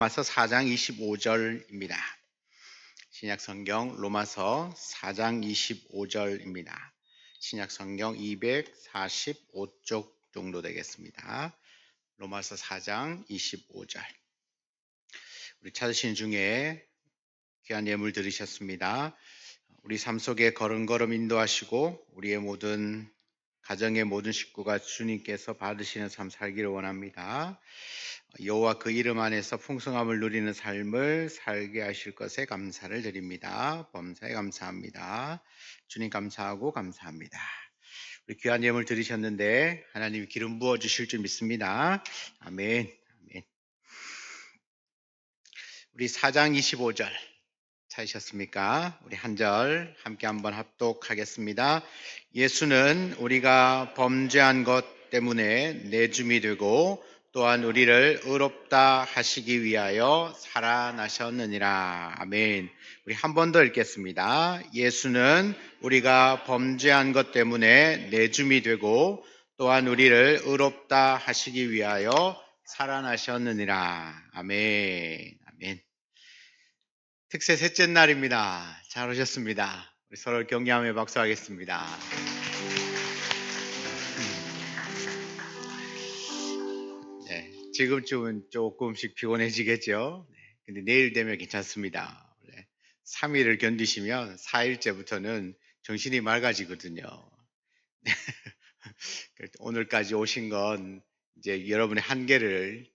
로마서 4장 25절입니다. 신약성경 로마서 4장 25절입니다. 신약성경 245쪽 정도 되겠습니다. 로마서 4장 25절. 우리 찾으신 중에 귀한 예물 들으셨습니다. 우리 삶 속에 걸음걸음 인도하시고 우리의 모든 가정의 모든 식구가 주님께서 받으시는 삶 살기를 원합니다. 여호와 그 이름 안에서 풍성함을 누리는 삶을 살게 하실 것에 감사를 드립니다. 범사에 감사합니다. 주님 감사하고 감사합니다. 우리 귀한 예물 들으셨는데 하나님이 기름 부어 주실 줄 믿습니다. 아멘. 아멘. 우리 4장 25절 찾으셨습니까? 우리 한 절 함께 한번 합독하겠습니다. 예수는 우리가 범죄한 것 때문에 내줌이 되고 또한 우리를 의롭다 하시기 위하여 살아나셨느니라. 아멘. 우리 한 번 더 읽겠습니다. 예수는 우리가 범죄한 것 때문에 내줌이 되고 또한 우리를 의롭다 하시기 위하여 살아나셨느니라. 아멘. 아멘. 특세 셋째 날입니다. 잘 오셨습니다. 우리 서로 격려하며 박수하겠습니다. 네, 지금쯤은 조금씩 피곤해지겠죠. 네, 근데 내일 되면 괜찮습니다. 3일을 견디시면 4일째부터는 정신이 맑아지거든요. 오늘까지 오신 건 이제 여러분의 한계를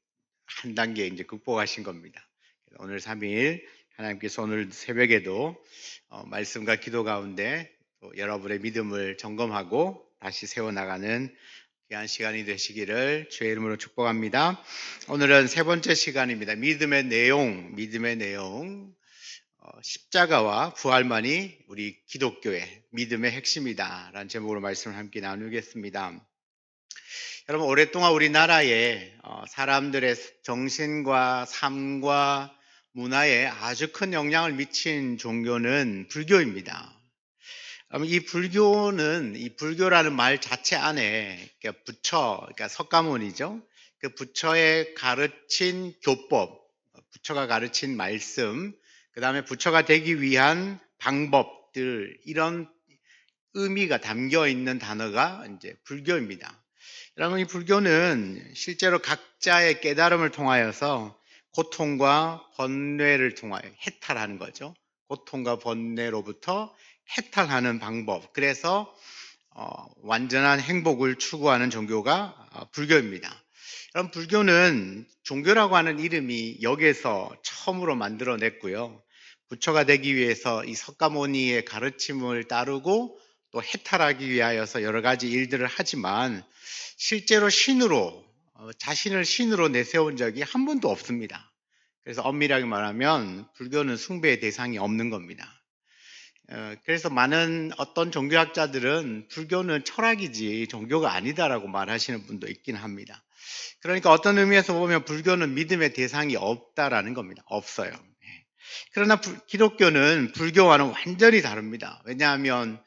한 단계 이제 극복하신 겁니다. 오늘 3일 하나님께서 오늘 새벽에도 말씀과 기도 가운데 또 여러분의 믿음을 점검하고 다시 세워나가는 귀한 시간이 되시기를 주의 이름으로 축복합니다. 오늘은 세 번째 시간입니다. 믿음의 내용, 십자가와 부활만이 우리 기독교의 믿음의 핵심이다 라는 제목으로 말씀을 함께 나누겠습니다. 여러분, 오랫동안 우리나라에 사람들의 정신과 삶과 문화에 아주 큰 영향을 미친 종교는 불교입니다. 이 불교라는 말 자체 안에 그러니까 석가모니죠. 그 부처의 가르친 교법, 부처가 가르친 말씀, 그 다음에 부처가 되기 위한 방법들, 이런 의미가 담겨 있는 단어가 이제 불교입니다. 여러분, 이 불교는 실제로 각자의 깨달음을 통하여서 고통과 번뇌를 통하여 해탈하는 거죠. 고통과 번뇌로부터 해탈하는 방법. 그래서 완전한 행복을 추구하는 종교가 불교입니다. 여러분, 불교는 종교라고 하는 이름이 여기에서 처음으로 만들어냈고요. 부처가 되기 위해서 이 석가모니의 가르침을 따르고 또 해탈하기 위하여서 여러 가지 일들을 하지만 실제로 자신을 신으로 내세운 적이 한 번도 없습니다. 그래서 엄밀하게 말하면 불교는 숭배의 대상이 없는 겁니다. 그래서 많은 어떤 종교학자들은 불교는 철학이지 종교가 아니다라고 말하시는 분도 있긴 합니다. 그러니까 어떤 의미에서 보면 불교는 믿음의 대상이 없다라는 겁니다. 없어요. 그러나 기독교는 불교와는 완전히 다릅니다. 왜냐하면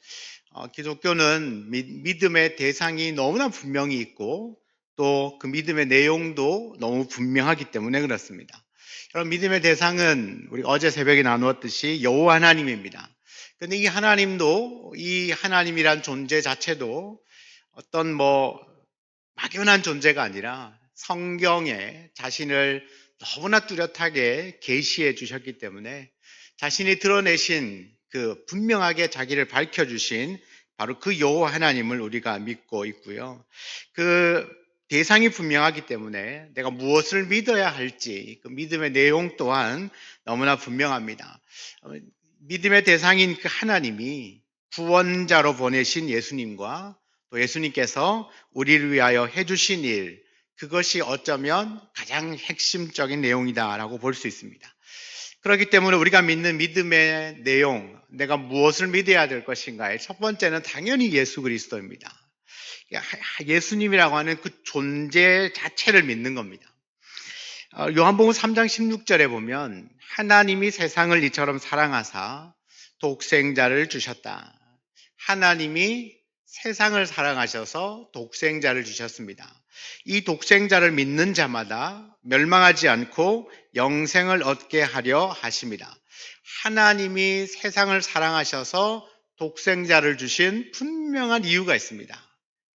기독교는 믿음의 대상이 너무나 분명히 있고 또 그 믿음의 내용도 너무 분명하기 때문에 그렇습니다. 여러분, 믿음의 대상은 우리 어제 새벽에 나누었듯이 여호와 하나님입니다. 근데 이 하나님이란 존재 자체도 어떤 막연한 존재가 아니라 성경에 자신을 너무나 뚜렷하게 계시해 주셨기 때문에 자신이 드러내신 분명하게 자기를 밝혀주신 바로 그 여호와 하나님을 우리가 믿고 있고요. 그 대상이 분명하기 때문에 내가 무엇을 믿어야 할지 그 믿음의 내용 또한 너무나 분명합니다. 믿음의 대상인 그 하나님이 구원자로 보내신 예수님과 또 예수님께서 우리를 위하여 해주신 일, 그것이 어쩌면 가장 핵심적인 내용이다라고 볼 수 있습니다. 그렇기 때문에 우리가 믿는 믿음의 내용, 내가 무엇을 믿어야 될 것인가의 첫 번째는 당연히 예수 그리스도입니다. 예수님이라고 하는 그 존재 자체를 믿는 겁니다. 요한복음 3장 16절에 보면 하나님이 세상을 이처럼 사랑하사 독생자를 주셨다. 하나님이 세상을 사랑하셔서 독생자를 주셨습니다. 이 독생자를 믿는 자마다 멸망하지 않고 영생을 얻게 하려 하십니다. 하나님이 세상을 사랑하셔서 독생자를 주신 분명한 이유가 있습니다.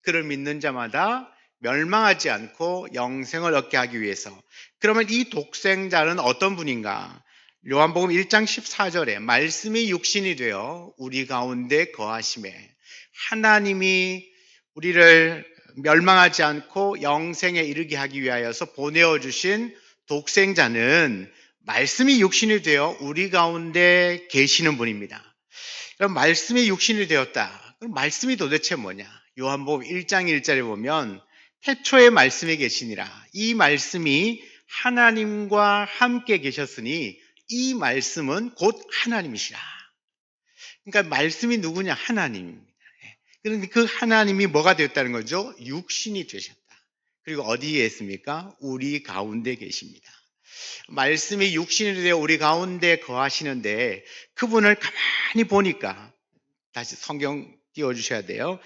그를 믿는 자마다 멸망하지 않고 영생을 얻게 하기 위해서. 그러면 이 독생자는 어떤 분인가? 요한복음 1장 14절에 말씀이 육신이 되어 우리 가운데 거하심에, 하나님이 우리를 멸망하지 않고 영생에 이르게 하기 위하여서 보내어 주신 독생자는 말씀이 육신이 되어 우리 가운데 계시는 분입니다. 그럼 말씀이 육신이 되었다. 그럼 말씀이 도대체 뭐냐? 요한복음 1장 1절에 보면 태초에 말씀이 계시니라. 이 말씀이 하나님과 함께 계셨으니 이 말씀은 곧 하나님이시라. 그러니까 말씀이 누구냐? 하나님입니다. 그런데 그 하나님이 뭐가 되었다는 거죠? 육신이 되셨다. 그리고 어디에 있습니까? 우리 가운데 계십니다. 말씀이 육신이 되어 우리 가운데 거하시는데 그분을 가만히 보니까, 다시 성경 띄워주셔야 돼요.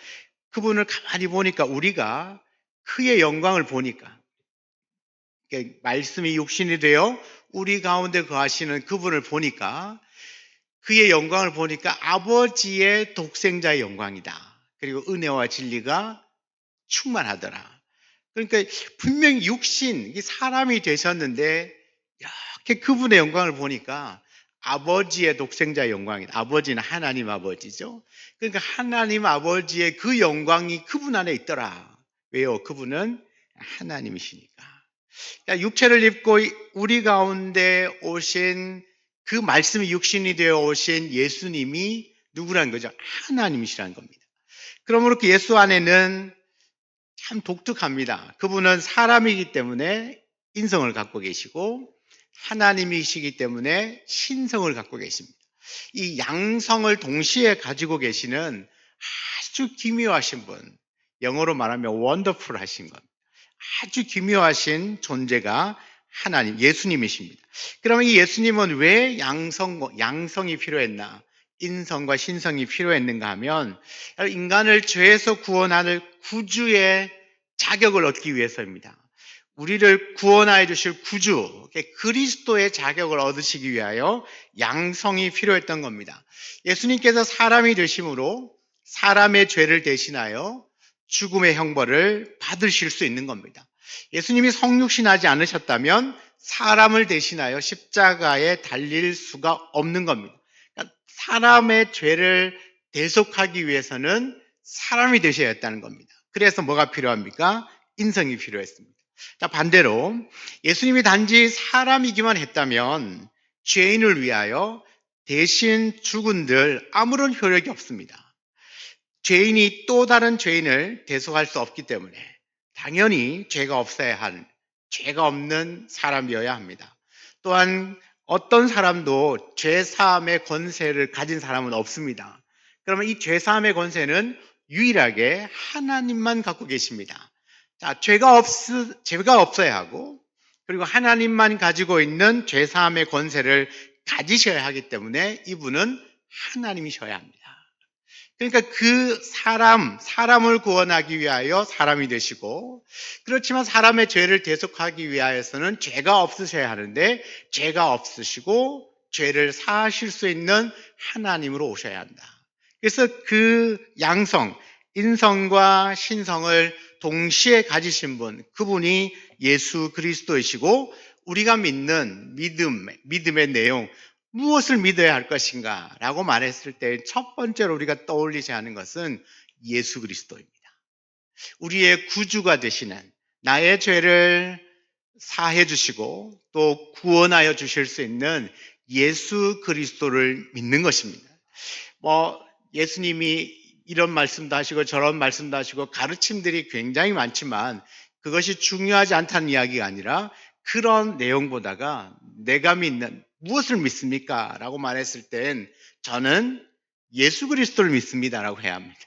그분을 가만히 보니까 우리가 그의 영광을 보니까, 그러니까 말씀이 육신이 되어 우리 가운데 거하시는 그분을 보니까, 그의 영광을 보니까 아버지의 독생자의 영광이다. 그리고 은혜와 진리가 충만하더라. 그러니까 분명히 육신, 사람이 되셨는데 이렇게 그분의 영광을 보니까 아버지의 독생자의 영광이다. 아버지는 하나님 아버지죠. 그러니까 하나님 아버지의 그 영광이 그분 안에 있더라. 왜요? 그분은 하나님이시니까. 그러니까 육체를 입고 우리 가운데 오신 그 말씀이 육신이 되어 오신 예수님이 누구라는 거죠? 하나님이시라는 겁니다. 그러므로 그 예수 안에는 참 독특합니다. 그분은 사람이기 때문에 인성을 갖고 계시고 하나님이시기 때문에 신성을 갖고 계십니다. 이 양성을 동시에 가지고 계시는 아주 기묘하신 분, 영어로 말하면 wonderful 하신 것, 아주 기묘하신 존재가 하나님, 예수님이십니다. 그러면 이 예수님은 왜 양성이 필요했나? 인성과 신성이 필요했는가 하면 인간을 죄에서 구원하는 구주의 자격을 얻기 위해서입니다. 우리를 구원하여 주실 구주, 그리스도의 자격을 얻으시기 위하여 양성이 필요했던 겁니다. 예수님께서 사람이 되심으로 사람의 죄를 대신하여 죽음의 형벌을 받으실 수 있는 겁니다. 예수님이 성육신하지 않으셨다면 사람을 대신하여 십자가에 달릴 수가 없는 겁니다. 그러니까 사람의 죄를 대속하기 위해서는 사람이 되셔야 했다는 겁니다. 그래서 뭐가 필요합니까? 인성이 필요했습니다. 자, 반대로 예수님이 단지 사람이기만 했다면 죄인을 위하여 대신 죽은들 아무런 효력이 없습니다. 죄인이 또 다른 죄인을 대속할 수 없기 때문에 당연히 죄가 없어야 할, 죄가 없는 사람이어야 합니다. 또한 어떤 사람도 죄사함의 권세를 가진 사람은 없습니다. 그러면 이 죄사함의 권세는 유일하게 하나님만 갖고 계십니다. 자, 죄가 없어야 하고, 그리고 하나님만 가지고 있는 죄사함의 권세를 가지셔야 하기 때문에 이분은 하나님이셔야 합니다. 그러니까 그 사람을 구원하기 위하여 사람이 되시고, 그렇지만 사람의 죄를 대속하기 위하여서는 죄가 없으셔야 하는데 죄가 없으시고 죄를 사하실 수 있는 하나님으로 오셔야 한다. 그래서 그 양성, 인성과 신성을 동시에 가지신 분, 그분이 예수 그리스도이시고, 우리가 믿는 믿음의 내용, 무엇을 믿어야 할 것인가 라고 말했을 때 첫 번째로 우리가 떠올리셔야 하는 것은 예수 그리스도입니다. 우리의 구주가 되시는, 나의 죄를 사해 주시고 또 구원하여 주실 수 있는 예수 그리스도를 믿는 것입니다. 예수님이 이런 말씀도 하시고 저런 말씀도 하시고 가르침들이 굉장히 많지만 그것이 중요하지 않다는 이야기가 아니라, 그런 내용보다가 내가 믿는, 무엇을 믿습니까? 라고 말했을 땐 저는 예수 그리스도를 믿습니다 라고 해야 합니다.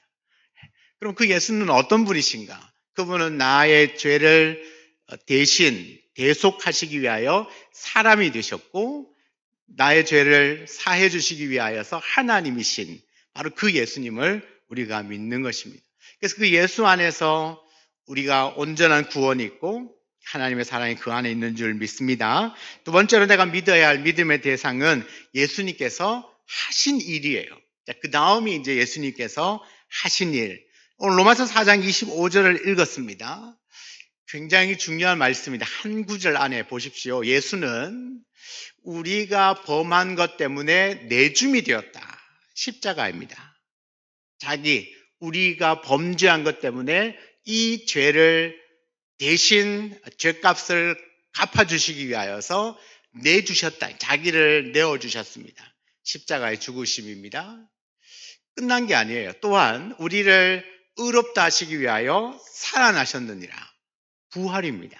그럼 그 예수는 어떤 분이신가? 그분은 나의 죄를 대신 대속하시기 위하여 사람이 되셨고, 나의 죄를 사해 주시기 위하여서 하나님이신 바로 그 예수님을 우리가 믿는 것입니다. 그래서 그 예수 안에서 우리가 온전한 구원이 있고, 하나님의 사랑이 그 안에 있는 줄 믿습니다. 두 번째로 내가 믿어야 할 믿음의 대상은 예수님께서 하신 일이에요. 그 다음이 이제 예수님께서 하신 일. 오늘 로마서 4장 25절을 읽었습니다. 굉장히 중요한 말씀입니다. 한 구절 안에 보십시오. 예수는 우리가 범한 것 때문에 내줌이 되었다. 십자가입니다. 우리가 범죄한 것 때문에 이 죄를 대신 죄값을 갚아주시기 위하여서 내주셨다. 자기를 내어주셨습니다. 십자가의 죽으심입니다. 끝난 게 아니에요. 또한 우리를 의롭다 하시기 위하여 살아나셨느니라. 부활입니다.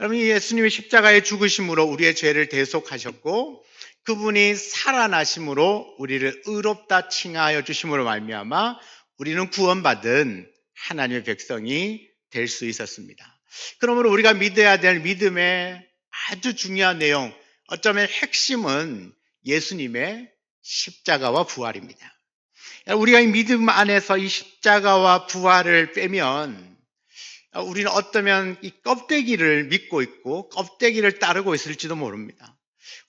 여러분, 예수님이 십자가의 죽으심으로 우리의 죄를 대속하셨고 그분이 살아나심으로 우리를 의롭다 칭하여 주심으로 말미암아 우리는 구원받은 하나님의 백성이 될 수 있었습니다. 그러므로 우리가 믿어야 될 믿음의 아주 중요한 내용, 어쩌면 핵심은 예수님의 십자가와 부활입니다. 우리가 이 믿음 안에서 이 십자가와 부활을 빼면 우리는 어쩌면 이 껍데기를 믿고 있고 껍데기를 따르고 있을지도 모릅니다.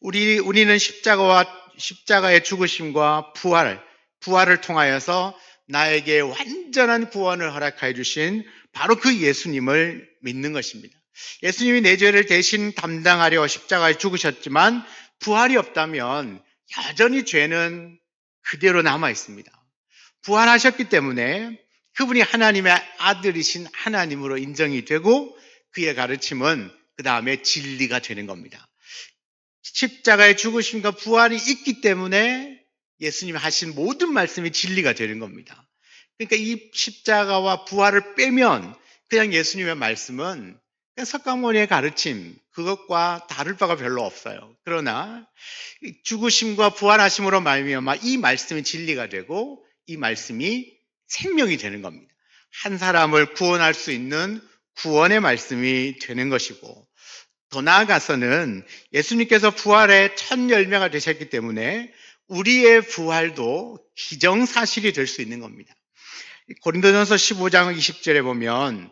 우리는 십자가의 죽으심과 부활을 통하여서 나에게 완전한 구원을 허락해 주신 바로 그 예수님을 믿는 것입니다. 예수님이 내 죄를 대신 담당하려 십자가에 죽으셨지만 부활이 없다면 여전히 죄는 그대로 남아 있습니다. 부활하셨기 때문에 그분이 하나님의 아들이신 하나님으로 인정이 되고 그의 가르침은 그 다음에 진리가 되는 겁니다. 십자가의 죽으심과 부활이 있기 때문에 예수님이 하신 모든 말씀이 진리가 되는 겁니다. 그러니까 이 십자가와 부활을 빼면 그냥 예수님의 말씀은 그냥 석가모니의 가르침, 그것과 다를 바가 별로 없어요. 그러나 죽으심과 부활하심으로 말미암아 이 말씀이 진리가 되고 이 말씀이 생명이 되는 겁니다. 한 사람을 구원할 수 있는 구원의 말씀이 되는 것이고, 더 나아가서는 예수님께서 부활의 첫 열매가 되셨기 때문에 우리의 부활도 기정사실이 될 수 있는 겁니다. 고린도전서 15장 20절에 보면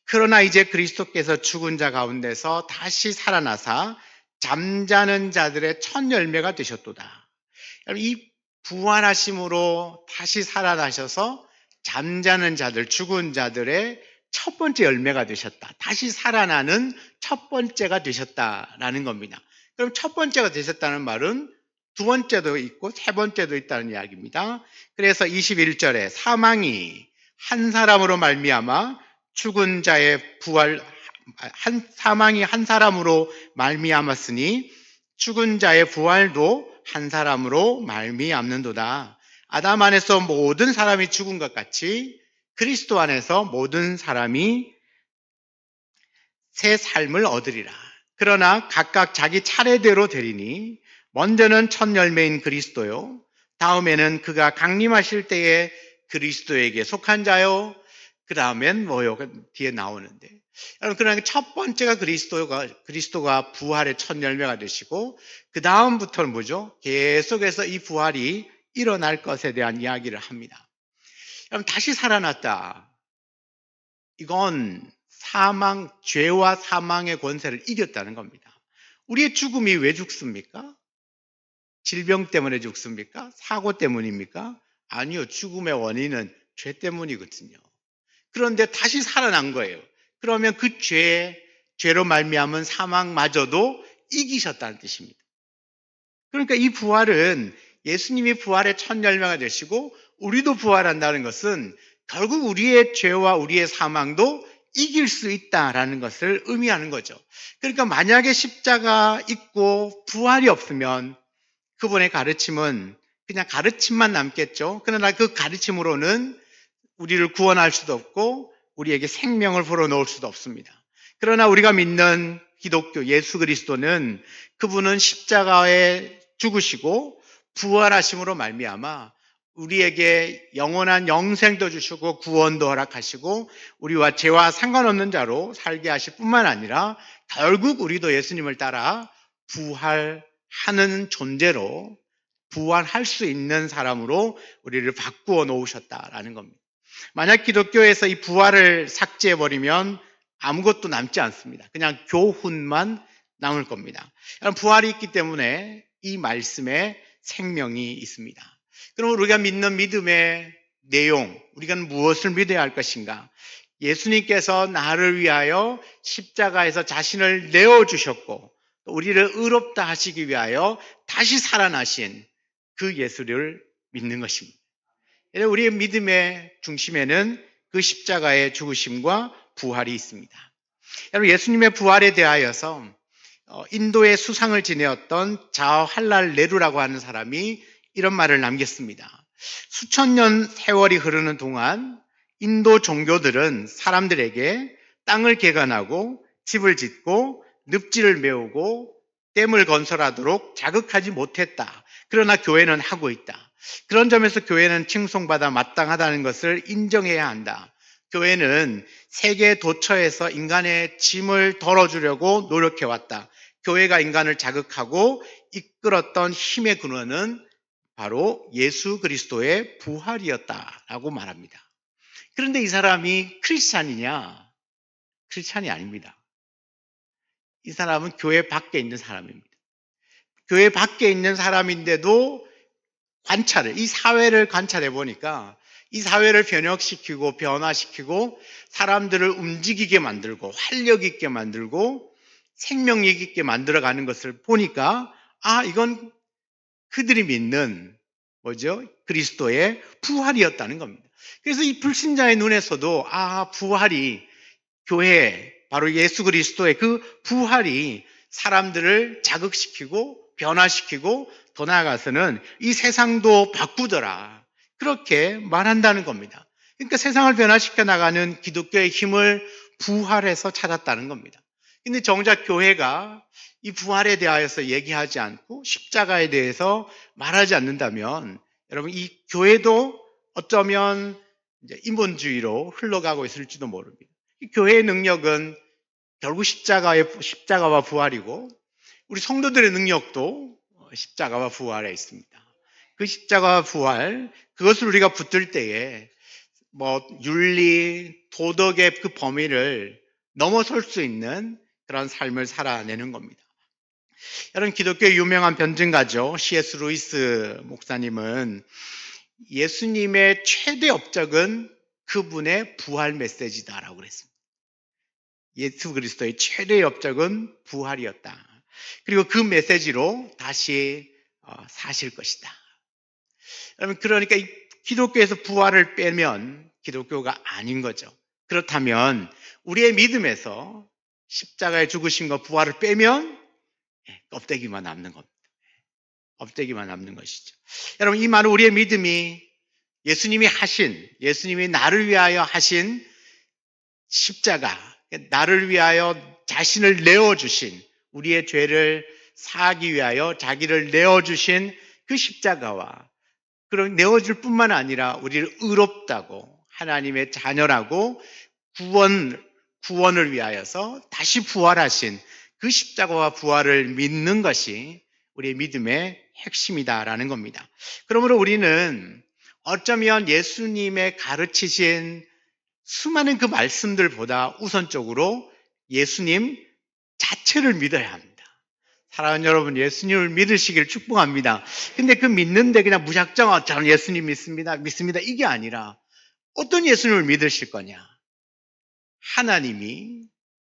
그러나 이제 그리스도께서 죽은 자 가운데서 다시 살아나사 잠자는 자들의 첫 열매가 되셨도다. 이 부활하심으로 다시 살아나셔서 잠자는 자들, 죽은 자들의 첫 번째 열매가 되셨다. 다시 살아나는 첫 번째가 되셨다라는 겁니다. 그럼 첫 번째가 되셨다는 말은 두 번째도 있고 세 번째도 있다는 이야기입니다. 그래서 21절에 사망이 한 사람으로 말미암아 죽은 자의 부활, 사망이 한 사람으로 말미암았으니 죽은 자의 부활도 한 사람으로 말미암는도다. 아담 안에서 모든 사람이 죽은 것 같이 그리스도 안에서 모든 사람이 새 삶을 얻으리라. 그러나 각각 자기 차례대로 되리니 먼저는 첫 열매인 그리스도요, 다음에는 그가 강림하실 때에 그리스도에게 속한 자요, 그 다음엔 뭐요? 뒤에 나오는데, 여러분, 그러나 첫 번째가 그리스도가 부활의 첫 열매가 되시고 그 다음부터는 뭐죠? 계속해서 이 부활이 일어날 것에 대한 이야기를 합니다. 여러분, 다시 살아났다. 이건 죄와 사망의 권세를 이겼다는 겁니다. 우리의 죽음이 왜 죽습니까? 질병 때문에 죽습니까? 사고 때문입니까? 아니요. 죽음의 원인은 죄 때문이거든요. 그런데 다시 살아난 거예요. 그러면 그 죄로 말미암은 사망마저도 이기셨다는 뜻입니다. 그러니까 이 부활은 예수님이 부활의 첫 열매가 되시고 우리도 부활한다는 것은 결국 우리의 죄와 우리의 사망도 이길 수 있다라는 것을 의미하는 거죠. 그러니까 만약에 십자가 있고 부활이 없으면 그분의 가르침은 그냥 가르침만 남겠죠. 그러나 그 가르침으로는 우리를 구원할 수도 없고 우리에게 생명을 불어넣을 수도 없습니다. 그러나 우리가 믿는 기독교 예수 그리스도는 그분은 십자가에 죽으시고 부활하심으로 말미암아 우리에게 영원한 영생도 주시고 구원도 허락하시고 우리와 죄와 상관없는 자로 살게 하실 뿐만 아니라 결국 우리도 예수님을 따라 부활하는 존재로 부활할 수 있는 사람으로 우리를 바꾸어 놓으셨다라는 겁니다. 만약 기독교에서 이 부활을 삭제해버리면 아무것도 남지 않습니다. 그냥 교훈만 남을 겁니다. 부활이 있기 때문에 이 말씀에 생명이 있습니다. 그럼 우리가 믿는 믿음의 내용, 우리가 무엇을 믿어야 할 것인가? 예수님께서 나를 위하여 십자가에서 자신을 내어주셨고 또 우리를 의롭다 하시기 위하여 다시 살아나신 그 예수를 믿는 것입니다. 우리의 믿음의 중심에는 그 십자가의 죽으심과 부활이 있습니다. 여러분, 예수님의 부활에 대하여서 인도의 수상을 지내었던 자왈랄 네루라고 하는 사람이 이런 말을 남겼습니다. 수천 년 세월이 흐르는 동안 인도 종교들은 사람들에게 땅을 개간하고 집을 짓고 늪지를 메우고 댐을 건설하도록 자극하지 못했다. 그러나 교회는 하고 있다. 그런 점에서 교회는 칭송받아 마땅하다는 것을 인정해야 한다. 교회는 세계 도처에서 인간의 짐을 덜어주려고 노력해왔다. 교회가 인간을 자극하고 이끌었던 힘의 근원은 바로 예수 그리스도의 부활이었다라고 말합니다. 그런데 이 사람이 크리스찬이냐? 크리스찬이 아닙니다. 이 사람은 교회 밖에 있는 사람입니다. 교회 밖에 있는 사람인데도 이 사회를 관찰해 보니까 이 사회를 변혁시키고 변화시키고 사람들을 움직이게 만들고 활력 있게 만들고 생명력 있게 만들어가는 것을 보니까 이건 그들이 믿는 그리스도의 부활이었다는 겁니다. 그래서 이 불신자의 눈에서도 부활이 교회, 바로 예수 그리스도의 그 부활이 사람들을 자극시키고 변화시키고 더 나아가서는 이 세상도 바꾸더라. 그렇게 말한다는 겁니다. 그러니까 세상을 변화시켜 나가는 기독교의 힘을 부활에서 찾았다는 겁니다. 근데 정작 교회가 이 부활에 대하여서 얘기하지 않고 십자가에 대해서 말하지 않는다면 여러분, 이 교회도 어쩌면 이제 인본주의로 흘러가고 있을지도 모릅니다. 이 교회의 능력은 결국 십자가와 부활이고 우리 성도들의 능력도 십자가와 부활에 있습니다. 그 십자가와 부활, 그것을 우리가 붙들 때에 윤리, 도덕의 그 범위를 넘어설 수 있는 그런 삶을 살아내는 겁니다. 여러분, 기독교의 유명한 변증가죠. C.S. 루이스 목사님은 예수님의 최대 업적은 그분의 부활 메시지다라고 그랬습니다. 예수 그리스도의 최대의 업적은 부활이었다. 그리고 그 메시지로 다시 사실 것이다. 여러분, 그러니까 이 기독교에서 부활을 빼면 기독교가 아닌 거죠. 그렇다면 우리의 믿음에서 십자가의 죽으심과 부활을 빼면 껍데기만 남는 겁니다. 껍데기만 남는 것이죠. 여러분, 이 말은 우리의 믿음이 예수님이 나를 위하여 하신 십자가, 나를 위하여 자신을 내어주신, 우리의 죄를 사하기 위하여 자기를 내어주신 그 십자가와 그런 내어줄 뿐만 아니라 우리를 의롭다고, 하나님의 자녀라고 구원을 위하여서 다시 부활하신 그 십자가와 부활을 믿는 것이 우리의 믿음의 핵심이다라는 겁니다. 그러므로 우리는 어쩌면 예수님의 가르치신 수많은 그 말씀들보다 우선적으로 예수님 자체를 믿어야 합니다. 사랑하는 여러분, 예수님을 믿으시길 축복합니다. 근데 그 믿는데 그냥 무작정 저는 예수님 믿습니다 이게 아니라 어떤 예수님을 믿으실 거냐? 하나님이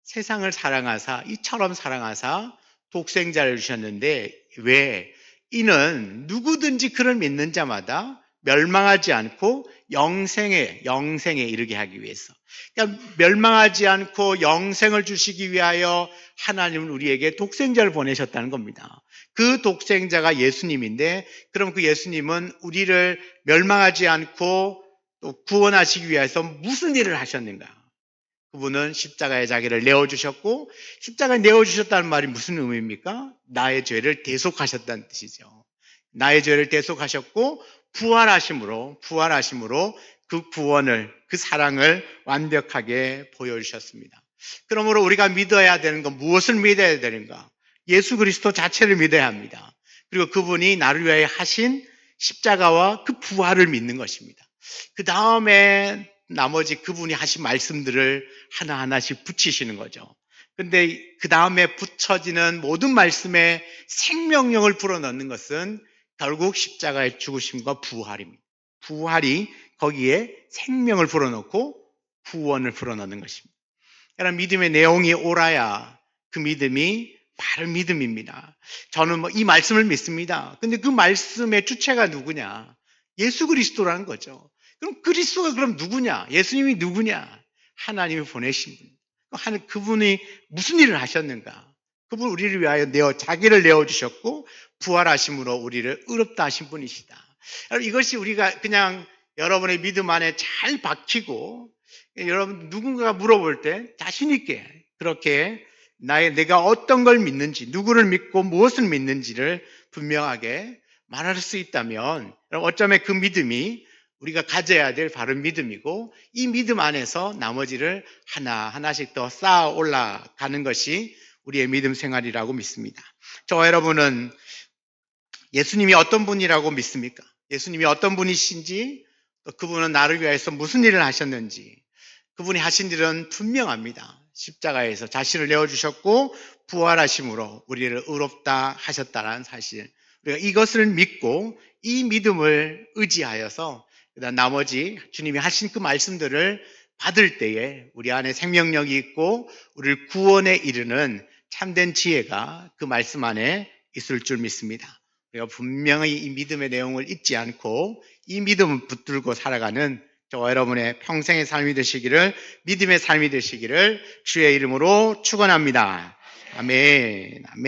세상을 사랑하사 이처럼 사랑하사 독생자를 주셨는데 왜? 이는 누구든지 그를 믿는 자마다 멸망하지 않고 영생에 이르게 하기 위해서. 그러니까 멸망하지 않고 영생을 주시기 위하여 하나님은 우리에게 독생자를 보내셨다는 겁니다. 그 독생자가 예수님인데 그럼 그 예수님은 우리를 멸망하지 않고 또 구원하시기 위해서 무슨 일을 하셨는가? 그분은 십자가에 자기를 내어주셨고, 십자가에 내어주셨다는 말이 무슨 의미입니까? 나의 죄를 대속하셨다는 뜻이죠. 나의 죄를 대속하셨고 부활하심으로 그 구원을, 그 사랑을 완벽하게 보여주셨습니다. 그러므로 우리가 믿어야 되는 건 무엇을 믿어야 되는가? 예수 그리스도 자체를 믿어야 합니다. 그리고 그분이 나를 위하여 하신 십자가와 그 부활을 믿는 것입니다. 그 다음에 나머지 그분이 하신 말씀들을 하나하나씩 붙이시는 거죠. 근데 그 다음에 붙여지는 모든 말씀에 생명력을 불어넣는 것은 결국 십자가의 죽으심과 부활입니다. 부활이 거기에 생명을 불어넣고 구원을 불어넣는 것입니다. 그러나 믿음의 내용이 옳아야 그 믿음이 바른 믿음입니다. 저는 이 말씀을 믿습니다. 근데 그 말씀의 주체가 누구냐? 예수 그리스도라는 거죠. 그럼 그리스도가 그럼 누구냐? 예수님이 누구냐? 하나님이 보내신 분. 그분이 무슨 일을 하셨는가? 그분 우리를 위하여 자기를 내어주셨고 부활하심으로 우리를 의롭다 하신 분이시다. 이것이 우리가 그냥 여러분의 믿음 안에 잘 박히고 여러분 누군가가 물어볼 때 자신 있게 그렇게 내가 어떤 걸 믿는지, 누구를 믿고 무엇을 믿는지를 분명하게 말할 수 있다면 어쩌면 그 믿음이 우리가 가져야 될 바른 믿음이고 이 믿음 안에서 나머지를 하나하나씩 더 쌓아 올라가는 것이 우리의 믿음 생활이라고 믿습니다. 저와 여러분은 예수님이 어떤 분이라고 믿습니까? 예수님이 어떤 분이신지, 또 그분은 나를 위해서 무슨 일을 하셨는지, 그분이 하신 일은 분명합니다. 십자가에서 자신을 내어주셨고 부활하심으로 우리를 의롭다 하셨다는 사실, 우리가 이것을 믿고 이 믿음을 의지하여서 그다음 나머지 주님이 하신 그 말씀들을 받을 때에 우리 안에 생명력이 있고 우리를 구원에 이르는 참된 지혜가 그 말씀 안에 있을 줄 믿습니다. 우리가 분명히 이 믿음의 내용을 잊지 않고 이 믿음을 붙들고 살아가는 저와 여러분의 평생의 삶이 되시기를, 믿음의 삶이 되시기를 주의 이름으로 축원합니다. 아멘. 아멘.